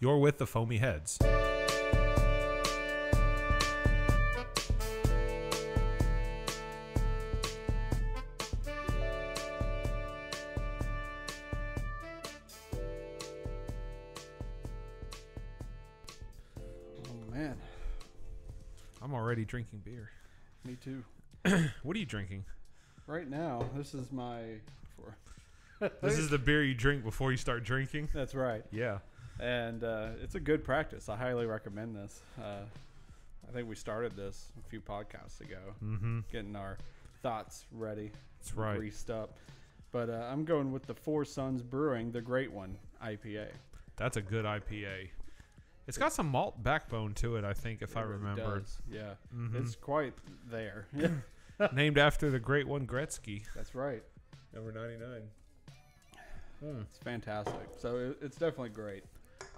You're with the Foamy Heads. Oh man, I'm already drinking beer. me too. What are you drinking? Right now, this is my. This is the beer you drink before you start drinking? That's right, Yeah. and it's a good practice. I highly recommend this. I think we started this a few podcasts ago, getting our thoughts ready. That's right. Greased up. But I'm going with the Four Sons Brewing, the Great One IPA. That's a good IPA. It's got some malt backbone to it, I think, if I It really remember. does. Yeah, Mhm. it's quite there. Named after the Great One Gretzky. That's right. Number 99. It's fantastic. So it's definitely great.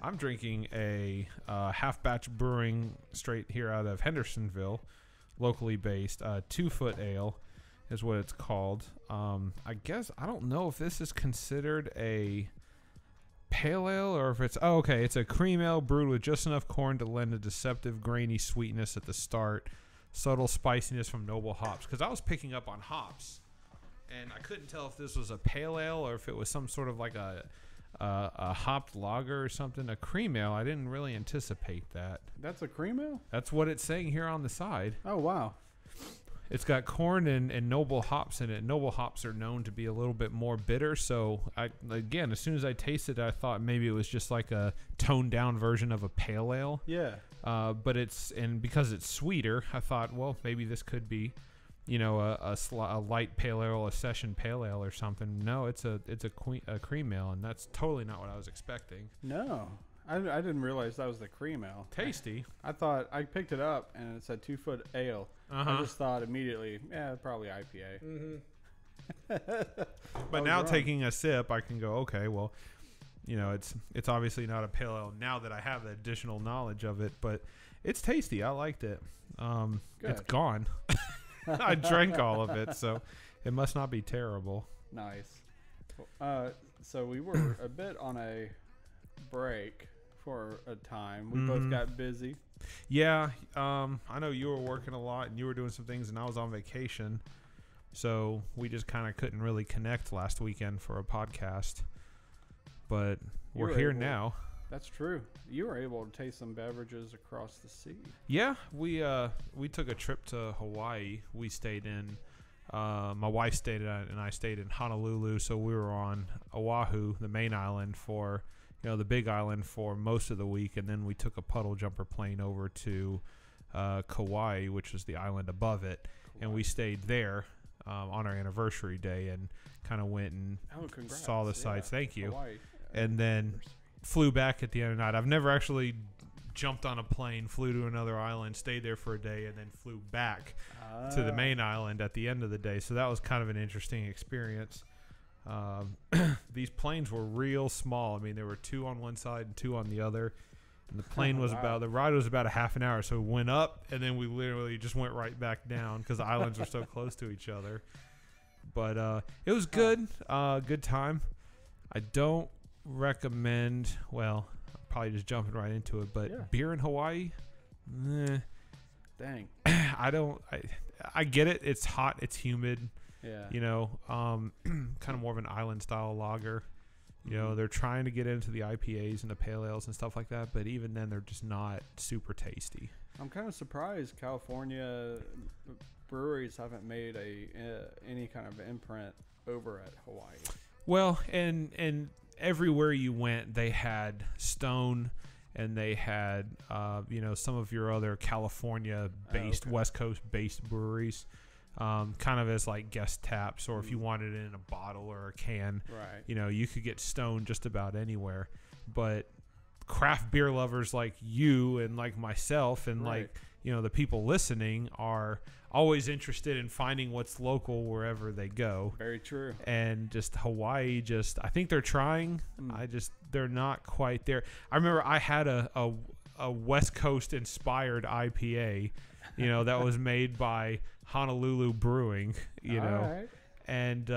I'm drinking a half batch brewing straight here out of Hendersonville, locally based. 2 Foot Ale is what it's called. I guess, I don't know if this is considered a pale ale or if it's, it's a cream ale brewed with just enough corn to lend a deceptive grainy sweetness at the start, subtle spiciness from noble hops. Because I was picking up on hops, and I couldn't tell if this was a pale ale or if it was some sort of like a hopped lager or something. A cream ale, I didn't really anticipate that. That's a cream ale? That's what it's saying here on the side. Oh, wow. It's got corn and noble hops in it. Noble hops are known to be a little bit more bitter, so as soon as I tasted it, I thought maybe it was just like a toned down version of a pale ale. Yeah. But because it's sweeter, I thought, well, maybe this could be, a light pale ale, a session pale ale or something. No, it's a cream ale, and that's totally not what I was expecting. No. I didn't realize that was the cream ale. Tasty. I thought I picked it up and it said 2 Foot Ale. I just thought immediately, probably IPA. But now taking a sip, I can go, okay, well, it's obviously not a pale ale now that I have the additional knowledge of it, but it's tasty. I liked it. It's gone. I drank all of it, so it must not be terrible. Nice. So we were a bit on a break for a time. We both got busy. Yeah, I know you were working a lot and you were doing some things, and I was on vacation, so we just kind of couldn't really connect last weekend for a podcast. But we're here now. That's true. You were able to taste some beverages across the sea. Yeah, we took a trip to Hawaii. We stayed in. My wife stayed and I stayed in Honolulu, so we were on Oahu, the main island, for the big island for most of the week, and then we took a puddle jumper plane over to Kauai, which is the island above it, and we stayed there on our anniversary day and kind of went and saw the sights. Thank you. Hawaii. And then flew back at the end of the night. I've never actually jumped on a plane, flew to another island, stayed there for a day, and then flew back to the main island at the end of the day. So that was kind of an interesting experience. These planes were real small. I mean, there were 2 on one side and 2 on the other. And the plane was the ride was about a half an hour. So we went up and then we literally just went right back down because the islands were so close to each other. But it was good. Good time. I don't recommend, well, I'm probably just jumping right into it, but beer in Hawaii, Dang. I get it. It's hot. It's humid. Yeah. Kind of more of an island style lager. They're trying to get into the IPAs and the pale ales and stuff like that, but even then they're just not super tasty. I'm kind of surprised California breweries haven't made any kind of imprint over at Hawaii. Well, and everywhere you went, they had Stone, and they had some of your other California-based, West Coast-based breweries. Kind of as like guest taps, or if you wanted it in a bottle or a can, right? You could get Stone just about anywhere. But craft beer lovers like you and like myself and like the people listening are always interested in finding what's local wherever they go. Very true. And just Hawaii, I think they're trying. They're not quite there. I remember I had a West Coast inspired IPA. That was made by Honolulu Brewing, right. And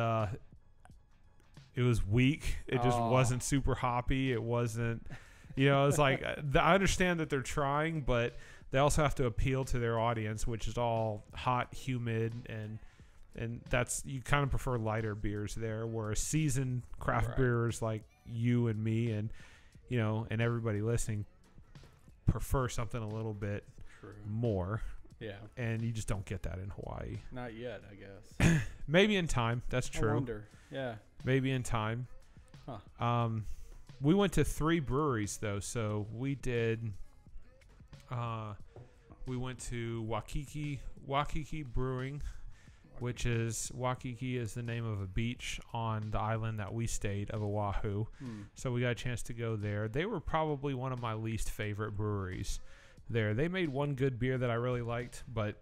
it was weak. It just wasn't super hoppy. It wasn't, It's like I understand that they're trying, but they also have to appeal to their audience, which is all hot, humid, and that's, you kind of prefer lighter beers there, where seasoned craft brewers like you and me and and everybody listening prefer something a little bit more. Yeah. And you just don't get that in Hawaii. Not yet, I guess. Maybe in time. That's true. I wonder. Yeah. Maybe in time. Huh. We went to 3 breweries though. So we did. We went to Waikiki Brewing, which is Waikiki is the name of a beach on the island that we stayed of Oahu. So we got a chance to go there. They were probably one of my least favorite breweries there. They made one good beer that I really liked, but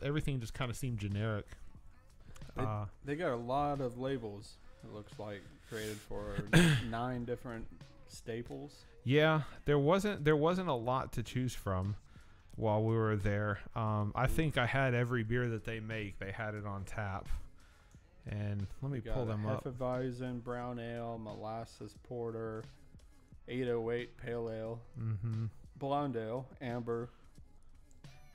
everything just kind of seemed generic. They got a lot of labels, it looks like, created for 9 different staples. Yeah, there wasn't a lot to choose from while we were there. I think I had every beer that they make. They had it on tap. And let me pull them up. Hefeweizen brown ale, molasses porter, 808 pale ale, blonde ale, amber,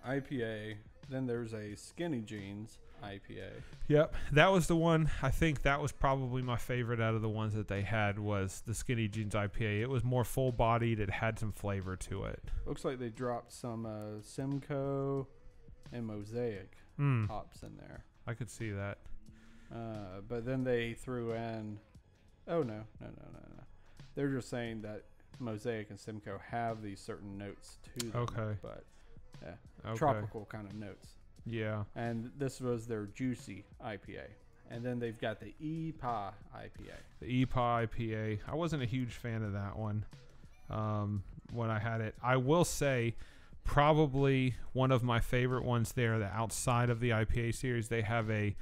IPA. Then there's a Skinny Jeans IPA. Yep, that was the one. I think that was probably my favorite out of the ones that they had, was the Skinny Jeans IPA. It was more full-bodied. It had some flavor to it. Looks like they dropped some Simcoe and Mosaic hops in there. I could see that. But then they threw in... Oh, no. They're just saying that Mosaic and Simcoe have these certain notes to them. Okay. But, yeah, tropical kind of notes. Yeah. And this was their Juicy IPA. And then they've got the EPA IPA. The EPA IPA. I wasn't a huge fan of that one when I had it. I will say probably one of my favorite ones there, that outside of the IPA series, they have a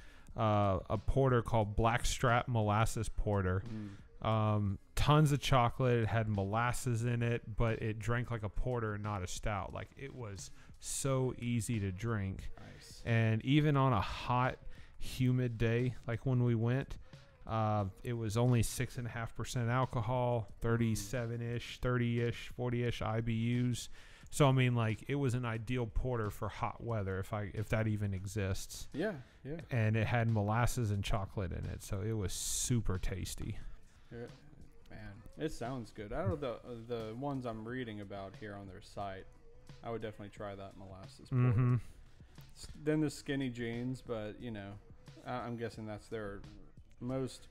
porter called Blackstrap Molasses Porter. Tons of chocolate. It had molasses in it, but it drank like a porter and not a stout. Like, it was so easy to drink. Nice. And even on a hot, humid day, like when we went, it was only 6.5% alcohol, 37-ish, 30-ish, 40-ish IBUs. So I mean, like, it was an ideal porter for hot weather, if that even exists. Yeah. And it had molasses and chocolate in it, so it was super tasty. Yeah, man, it sounds good. Out of the ones I'm reading about here on their site, I would definitely try that molasses porter. Then the Skinny Jeans, but I'm guessing that's their most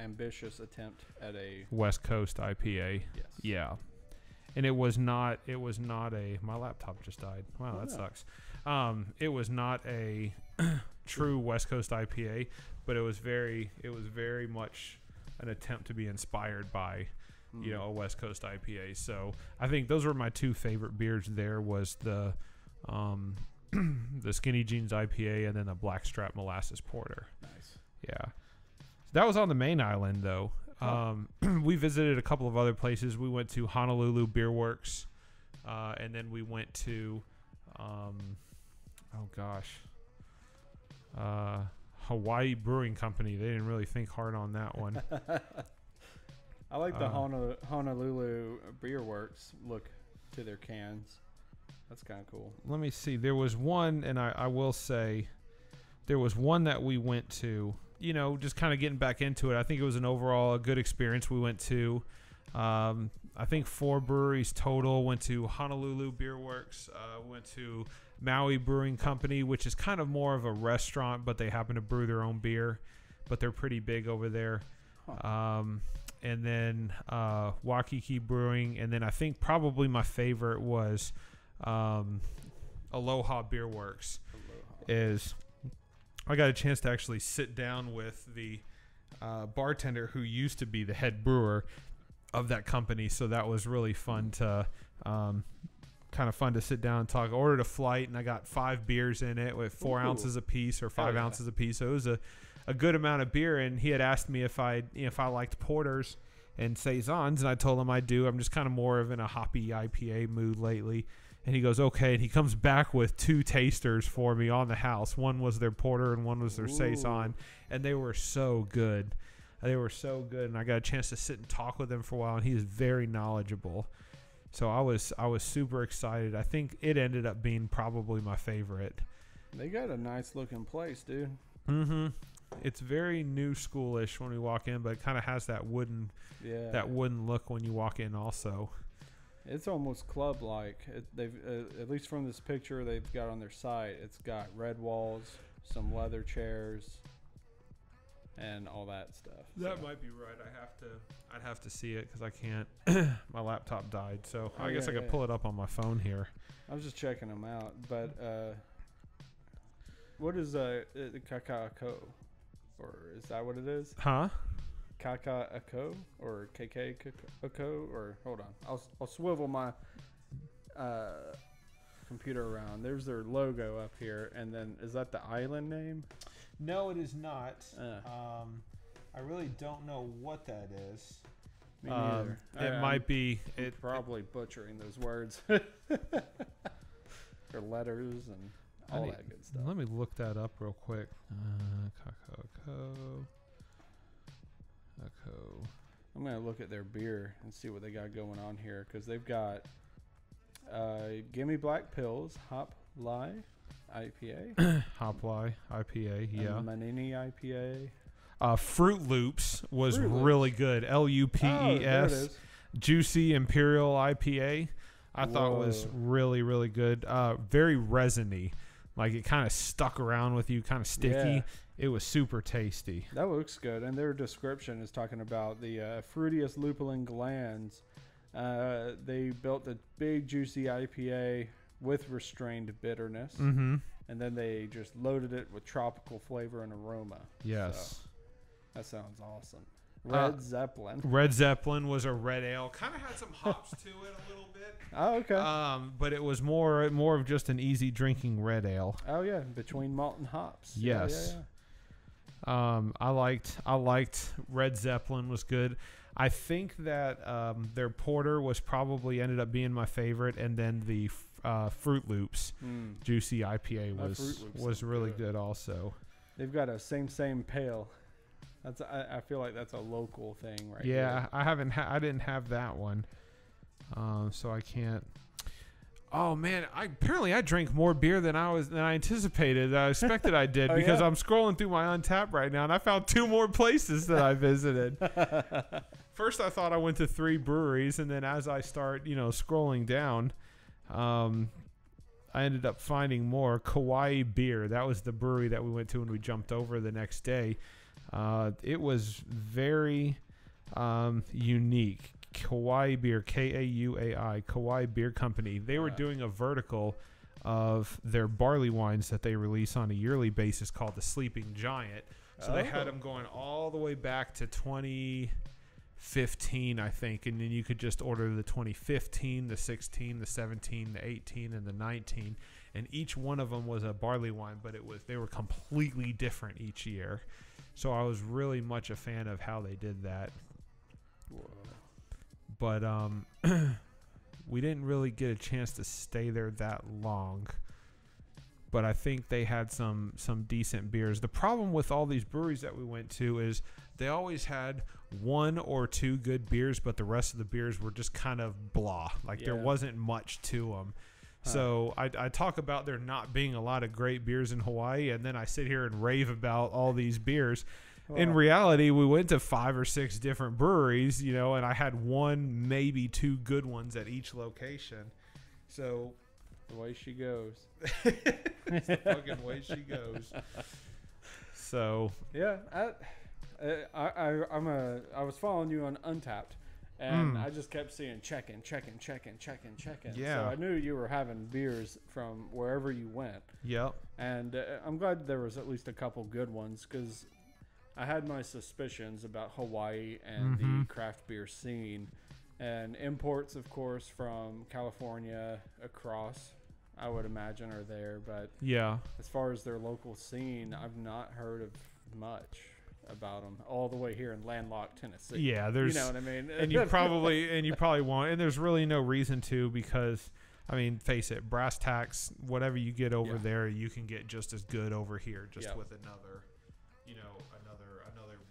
ambitious attempt at a West Coast IPA. Yes. Yeah. And it was not a, my laptop just died. Wow, that sucks. It was not a true West Coast IPA, but it was very much an attempt to be inspired by, a West Coast IPA. So I think those were my 2 favorite beers there, was the the Skinny Jeans IPA and then the Blackstrap Molasses Porter. Nice. Yeah. That was on the main island though. We visited a couple of other places. We went to Honolulu Beer Works, and then we went to, Hawaii Brewing Company. They didn't really think hard on that one. I like the Honolulu Beer Works look to their cans. That's kind of cool. Let me see. There was one, and I will say, there was one that we went to, just kind of getting back into it. I think it was a good experience. We went to, I think 4 breweries total. Went to Honolulu Beer Works. Went to Maui Brewing Company, which is kind of more of a restaurant, but they happen to brew their own beer, but they're pretty big over there. And then Waikiki Brewing, and then I think probably my favorite was Aloha Beer Works. I got a chance to actually sit down with the bartender who used to be the head brewer of that company, so that was really fun to sit down and talk. I ordered a flight, and I got 5 beers in it with 4 ounces a piece or 5 ounces a piece, so it was a good amount of beer. And he had asked me if I liked porters and saisons, and I told him I do. I'm just kind of more of in a hoppy IPA mood lately. And he goes, okay. And he comes back with 2 tasters for me on the house. One was their porter and one was their saison. And they were so good. They were so good, and I got a chance to sit and talk with him for a while, and he is very knowledgeable. So I was super excited. I think it ended up being probably my favorite. They got a nice looking place, dude. Mm-hmm. It's very new schoolish when we walk in, but it kind of has that wooden look when you walk in also. It's almost club-like. They've at least from this picture they've got on their site, it's got red walls, some leather chairs, and all that stuff. That might be right. I'd have to see it because I can't. My laptop died, so I guess I could pull it up on my phone here. I was just checking them out, but what is Kaka'ako? Or is that what it is? Huh? Kaka'ako or KK-ako? Or hold on, I'll swivel my computer around. There's their logo up here, and then is that the island name? No, it is not. I really don't know what that is. Me neither. It might be. It probably butchering those words. Or letters and all that good stuff. Let me look that up real quick. Kaka'ako. I'm going to look at their beer and see what they got going on here, because they've got Gimme Black Pills, Hop Lie IPA. Hop Lie IPA, yeah. Manini IPA. Fruit Loops was really good. LUPES. Juicy Imperial IPA. I thought was really, really good. Very resiny. Like it kind of stuck around with you, kind of sticky. Yeah. It was super tasty. That looks good. And their description is talking about the fruitiest lupulin glands. They built a big, juicy IPA with restrained bitterness. Mm-hmm. And then they just loaded it with tropical flavor and aroma. Yes. So, that sounds awesome. Red Zeppelin. Red Zeppelin was a red ale. Kind of had some hops to it a little bit. Oh, okay. But it was more of just an easy drinking red ale. Oh yeah, between malt and hops. Yes. Yeah. I liked Red Zeppelin was good. I think that their porter was probably ended up being my favorite, and then the Fruit Loops Juicy IPA was really good also. They've got a same pale. I feel like that's a local thing, right? Yeah, here. I didn't have that one, so I can't. Oh man, apparently I drank more beer than I anticipated. I expected I did because I'm scrolling through my Untappd right now, and I found 2 more places that I visited. First, I thought I went to 3 breweries, and then as I start, scrolling down, I ended up finding more. Kauai Beer. That was the brewery that we went to, and we jumped over the next day. It was very unique. Kauai Beer, Kauai, Kauai Beer Company. They were doing a vertical of their barley wines that they release on a yearly basis called the Sleeping Giant. So they had them going all the way back to 2015, I think, and then you could just order the 2015, the 16, the 17, the 18, and the 19, and each one of them was a barley wine, but they were completely different each year. So I was really much a fan of how they did that. Whoa. But we didn't really get a chance to stay there that long. But I think they had some decent beers. The problem with all these breweries that we went to is they always had 1 or 2 good beers, but the rest of the beers were just kind of blah. There wasn't much to them. So I talk about there not being a lot of great beers in Hawaii, and then I sit here and rave about all these beers. Wow. In reality, we went to 5 or 6 different breweries, and I had 1, maybe 2 good ones at each location. So the way she goes. It's the fucking way she goes. So yeah, I was following you on Untappd. And I just kept seeing checking. Yeah. So I knew you were having beers from wherever you went. Yep. And I'm glad there was at least a couple good ones, because I had my suspicions about Hawaii and the craft beer scene. And imports, of course, from California across, I would imagine, are there. But yeah, as far as their local scene, I've not heard of much about them all the way here in landlocked Tennessee. Yeah, there's, you know what I mean? and you probably won't, and there's really no reason to, because I mean, face it, brass tacks, whatever you get over there, you can get just as good over here, just with another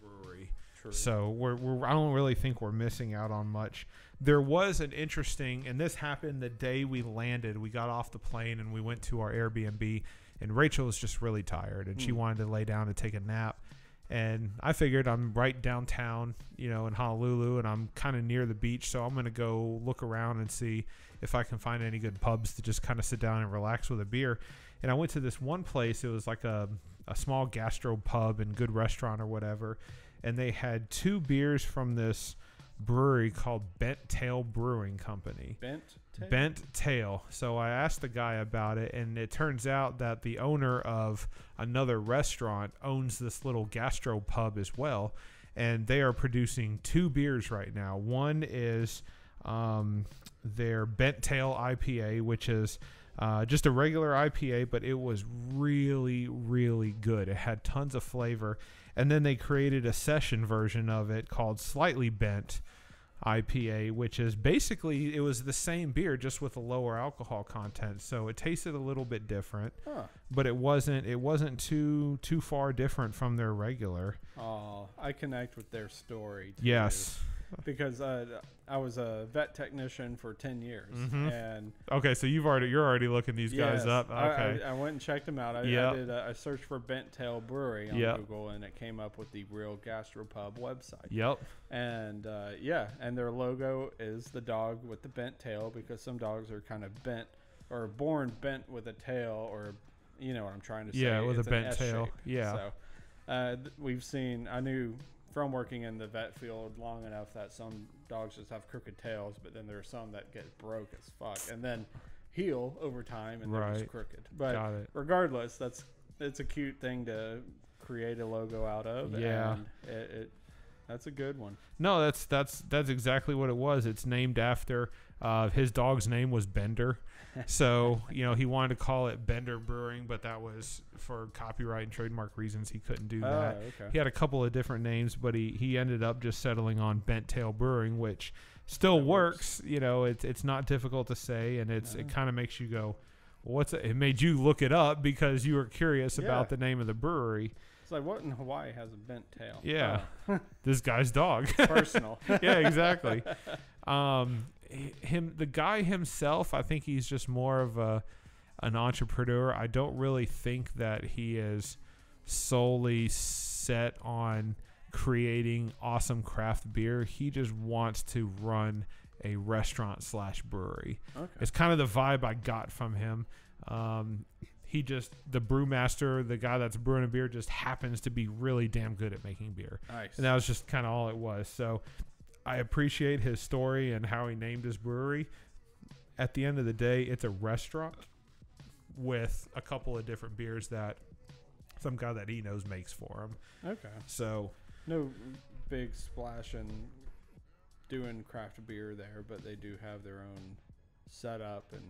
brewery. True. So I don't really think we're missing out on much. There was an interesting, and this happened the day we landed. We got off the plane and we went to our Airbnb, and Rachel was just really tired and she wanted to lay down and take a nap. And I figured I'm right downtown, in Honolulu, and I'm kind of near the beach, so I'm going to go look around and see if I can find any good pubs to just kind of sit down and relax with a beer. And I went to this one place. It was like a small gastro pub and good restaurant or whatever, and they had 2 beers from this brewery called Bent Tail Brewing Company. Bent Tail. So I asked the guy about it, and it turns out that the owner of another restaurant owns this little gastro pub as well, and they are producing 2 beers right now. One is their Bent Tail IPA, which is just a regular IPA, but it was really, really good. It had tons of flavor. And then they created a session version of it called Slightly Bent IPA, which is basically, it was the same beer just with a lower alcohol content. So it tasted a little bit different, but it wasn't too far different from their regular. Oh, I connect with their story too. Yes. Because I was a vet technician for 10 years, and okay, so you're already looking these guys up. Okay, I went and checked them out. I searched for Bent Tail Brewery on Google, and it came up with the Real Gastropub website. Yep. And and their logo is the dog with the bent tail, because some dogs are kind of bent or born bent with a tail, or you know what I'm trying to say. Yeah, with it's a bent an S tail. shape. Yeah. So I knew from working in the vet field long enough that some dogs just have crooked tails, but then there are some that get broke as fuck and then heal over time and they're just crooked. But regardless, it's a cute thing to create a logo out of. Yeah. And that's a good one. No, that's exactly what it was. It's named after his dog's name was Bender. So, he wanted to call it Bender Brewing, but that was for copyright and trademark reasons. He couldn't do that. Okay. He had a couple of different names, but he ended up just settling on Bent Tail Brewing, which still works. It's not difficult to say, and it kind of makes you go, well, it made you look it up because you were curious about the name of the brewery. It's like, what in Hawaii has a bent tail? Yeah. This guy's dog. Personal. Yeah, exactly. The guy himself, I think he's just more of an entrepreneur. I don't really think that he is solely set on creating awesome craft beer. He just wants to run a restaurant / brewery. Okay. It's kind of the vibe I got from him. The brewmaster, the guy that's brewing a beer, just happens to be really damn good at making beer. Nice. And that was just kind of all it was. So I appreciate his story and how he named his brewery. At the end of the day, it's a restaurant with a couple of different beers that some guy that he knows makes for him. Okay. So no big splash in doing craft beer there, but they do have their own setup and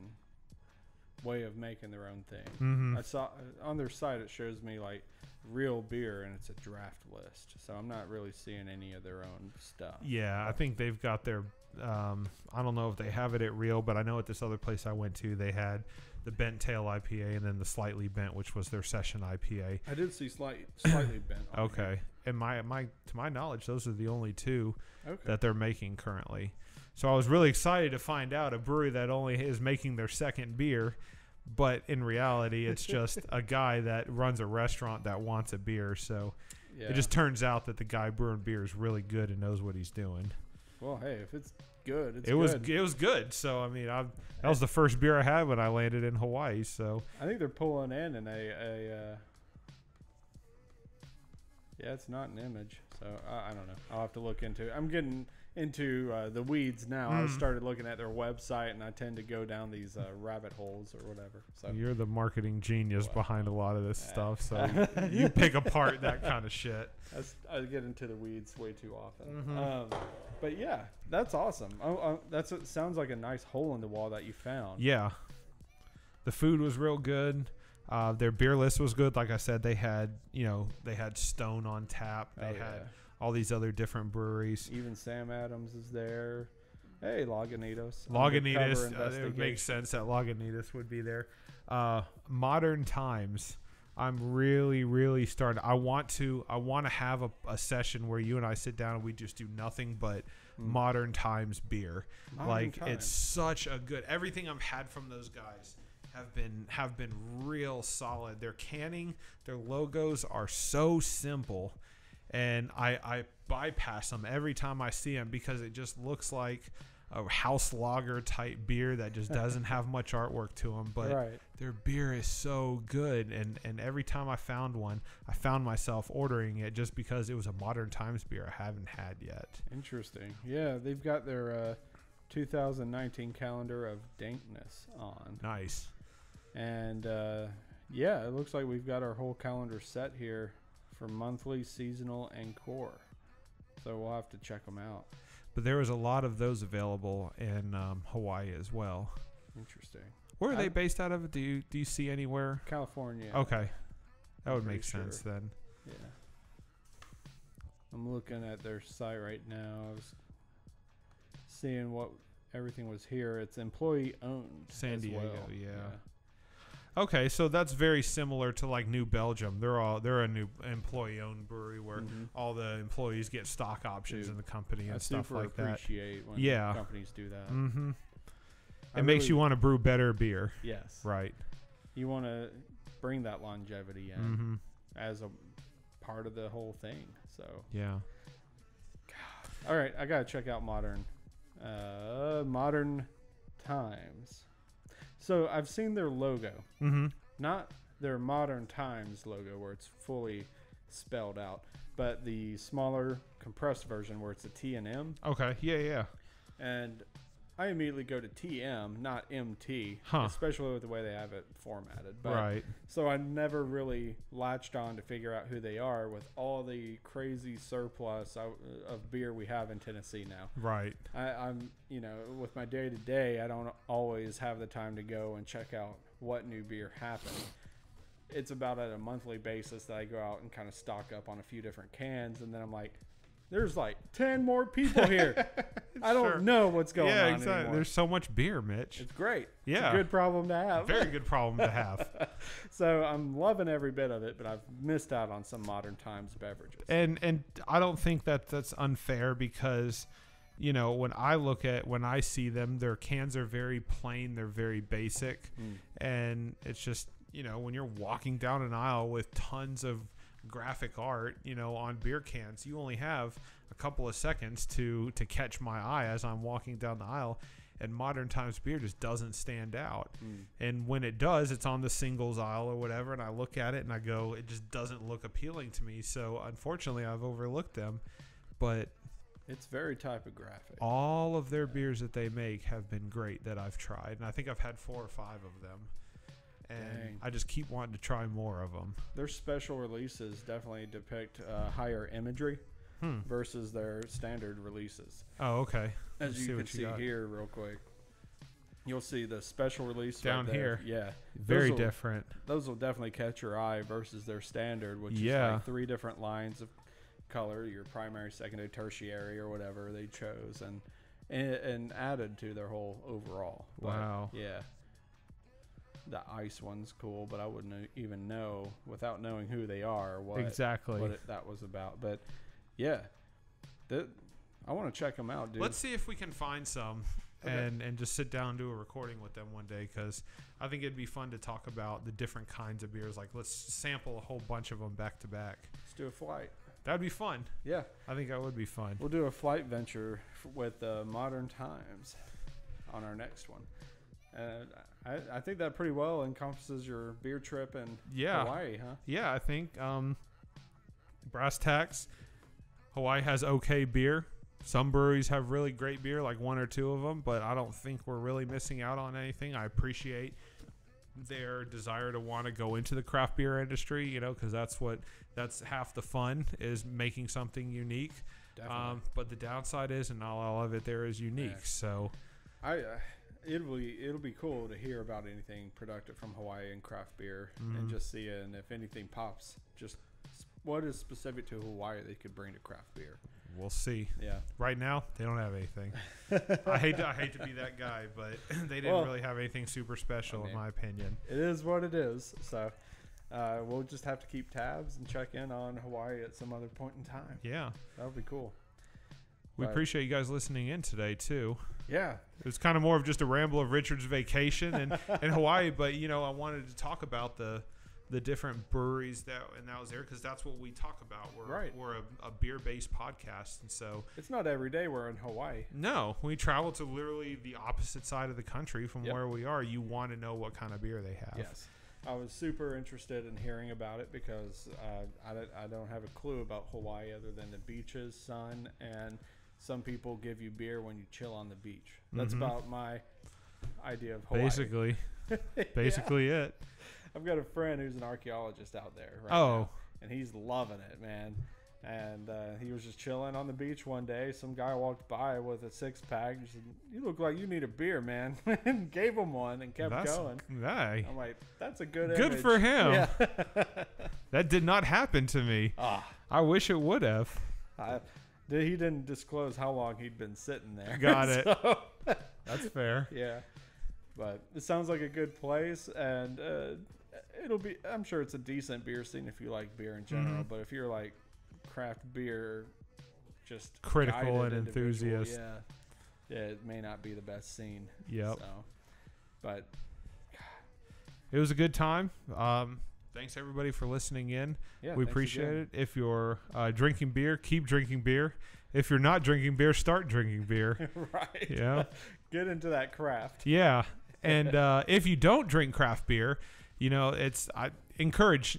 way of making their own thing. Mm-hmm. I saw on their site, it shows me like real beer, and it's a draft list, so I'm not really seeing any of their own stuff. Yeah, I think they've got their I don't know if they have it at Real, but I know at this other place I went to, they had the Bent Tail IPA and then the Slightly Bent, which was their session IPA. I did see slightly bent. Okay. And to my knowledge, those are the only 2 that they're making currently. So I was really excited to find out a brewery that only is making their second beer, but in reality, it's just a guy that runs a restaurant that wants a beer. So it just turns out that the guy brewing beer is really good and knows what he's doing. Well, hey, if it's good, it's good. It was good. So I mean, that was the first beer I had when I landed in Hawaii. So I think they're pulling in it's not an image. So I don't know. I'll have to look into it. I'm getting into the weeds now. I started looking at their website, and I tend to go down these rabbit holes or whatever. So you're the marketing genius behind a lot of this stuff. So you pick apart that kind of shit. I get into the weeds way too often. Mm-hmm. But yeah, that's awesome. It sounds like a nice hole in the wall that you found. Yeah, the food was real good. Their beer list was good. Like I said, they had Stone on tap. They had all these other different breweries. Even Sam Adams is there. Hey, Lagunitas. Lagunitas. It would make sense that Lagunitas would be there. Modern Times. I'm really, really starting. I want to have a session where you and I sit down and we just do nothing but modern times beer. It's such a good. Everything I've had from those guys have been real solid. Their canning, their logos are so simple, and I bypass them every time I see them because it just looks like a house lager type beer that just doesn't have much artwork to them, but their beer is so good, and every time I found one, I found myself ordering it just because it was a modern times beer I haven't had yet. Interesting. Yeah, they've got their 2019 calendar of dankness on. Nice. And yeah, it looks like we've got our whole calendar set here for monthly, seasonal, and core, so we'll have to check them out. But there was a lot of those available in Hawaii as well. Interesting. Where are they based out of? Do you see anywhere? California. Okay. That would make sense then. Yeah. I'm looking at their site right now. I was seeing what everything was here. It's employee owned. San Diego, well. yeah. Okay, so that's very similar to like New Belgium. They're a new employee-owned brewery where all the employees get stock options in the company and stuff like that. I appreciate when companies do that. Mm-hmm. It makes you want to brew better beer. Yes. Right. You want to bring that longevity in as a part of the whole thing. So. Yeah. God. All right, I gotta check out Modern Times. So I've seen their logo, not their Modern Times logo where it's fully spelled out, but the smaller compressed version where it's a T and M. Okay, yeah. And I immediately go to TM, not MT, especially with the way they have it formatted. But, right. So I never really latched on to figure out who they are with all the crazy surplus of beer we have in Tennessee now. Right. I'm, with my day-to-day, I don't always have the time to go and check out what new beer happened. It's about at a monthly basis that I go out and kind of stock up on a few different cans, and then I'm like, there's like 10 more people here. I don't know what's going on exactly. anymore. There's so much beer, Mitch. It's great. Yeah. It's a good problem to have. Very good problem to have. So I'm loving every bit of it, but I've missed out on some Modern Times beverages. And I don't think that's unfair because, when I see them, their cans are very plain. They're very basic. And it's just, when you're walking down an aisle with tons of graphic art, on beer cans, you only have a couple of seconds to catch my eye as I'm walking down the aisle, and Modern Times beer just doesn't stand out. And when it does, it's on the singles aisle or whatever, and I look at it and I go, it just doesn't look appealing to me. So unfortunately I've overlooked them, but it's very typographic. All of their beers that they make have been great that I've tried, and I think I've had 4 or 5 of them. And I just keep wanting to try more of them. Their special releases definitely depict higher imagery versus their standard releases. Oh, okay. As you can see here real quick. You'll see the special release down right here. Yeah. Very different. Those will definitely catch your eye versus their standard, which is like 3 different lines of color, your primary, secondary, tertiary, or whatever they chose, and added to their whole overall. Wow. But, yeah. The ice one's cool, but I wouldn't even know without knowing who they are what that was about. But yeah, I want to check them out, dude. Let's see if we can find some and just sit down and do a recording with them one day, because I think it'd be fun to talk about the different kinds of beers. Like, let's sample a whole bunch of them back to back. Let's do a flight. That'd be fun. Yeah, I think that would be fun. We'll do a flight venture with Modern Times on our next one. I think that pretty well encompasses your beer trip in Hawaii, huh? Yeah, I think brass tacks, Hawaii has okay beer. Some breweries have really great beer, like 1 or 2 of them, but I don't think we're really missing out on anything. I appreciate their desire to want to go into the craft beer industry, because that's half the fun, is making something unique. Definitely. But the downside is, and not all of it there is unique. Yeah. So it'll be cool to hear about anything productive from Hawaii and craft beer, and just see it, and if anything pops, just what is specific to Hawaii they could bring to craft beer. We'll see. Yeah. Right now, they don't have anything. I hate to be that guy, but they didn't really have anything super special, in my opinion. It is what it is. So, we'll just have to keep tabs and check in on Hawaii at some other point in time. Yeah. That would be cool. We But- appreciate you guys listening in today, too. Yeah. It was kind of more of just a ramble of Richard's vacation and Hawaii, but, you know, I wanted to talk about the different breweries that was there because that's what we talk about. We're a beer-based podcast, and so It's not every day we're in Hawaii. no, we travel to literally the opposite side of the country from Yep. where we are. You want to know what kind of beer they have. Yes. I was super interested in hearing about it because I don't have a clue about Hawaii other than the beaches, sun, and some people give you beer when you chill on the beach. That's Mhm. about my idea of Hawaii. Basically it. I've got a friend who's an archaeologist out there right Oh. now, and he's loving it, man. And he was just chilling on the beach one day. Some guy walked by with a 6-pack. He said, "You look like you need a beer, man." And gave him one and kept going. Hey, I'm like, that's a good good image. for him. Yeah. That did not happen to me. I wish it would have. He didn't disclose how long he'd been sitting there. Got it. So, That's fair. yeah. But it sounds like a good place, and I'm sure it's a decent beer scene if you like beer in general. Mhm. But if you're like craft beer, just Critical guided and individual, enthusiast. yeah, it may not be the best scene. Yep. So, but It was a good time. Thanks everybody for listening in. yeah, We thanks appreciate again. it. If you're drinking beer, keep drinking beer. If you're not drinking beer, start drinking beer. Right. Yeah. Get into that craft. Yeah. And if you don't drink craft beer, you know, I encourage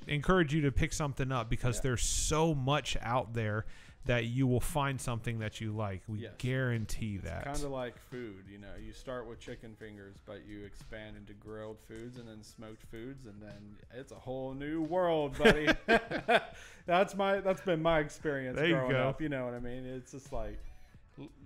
you to pick something up because Yeah. there's so much out there that you will find something that you like. We Yes. guarantee that. Kind of like food, you know, you start with chicken fingers, but you expand into grilled foods and then smoked foods, and then it's a whole new world, buddy. That's been my experience There you growing go. up. You know what I mean? It's just like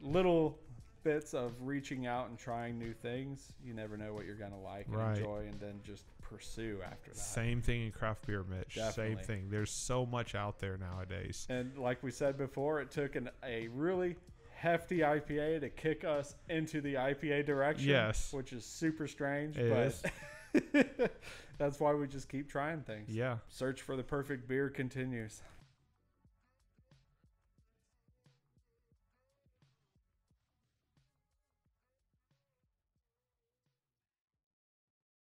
little bits of reaching out and trying new things. You never know what you're gonna like and Right. enjoy, and then just pursue after that. Same thing in craft beer, Mitch. Definitely. Same thing. There's so much out there nowadays. And like we said before, it took a really hefty IPA to kick us into the IPA direction. Yes. Which is super strange. It but is. that's why we just keep trying things. Yeah. Search for the perfect beer continues.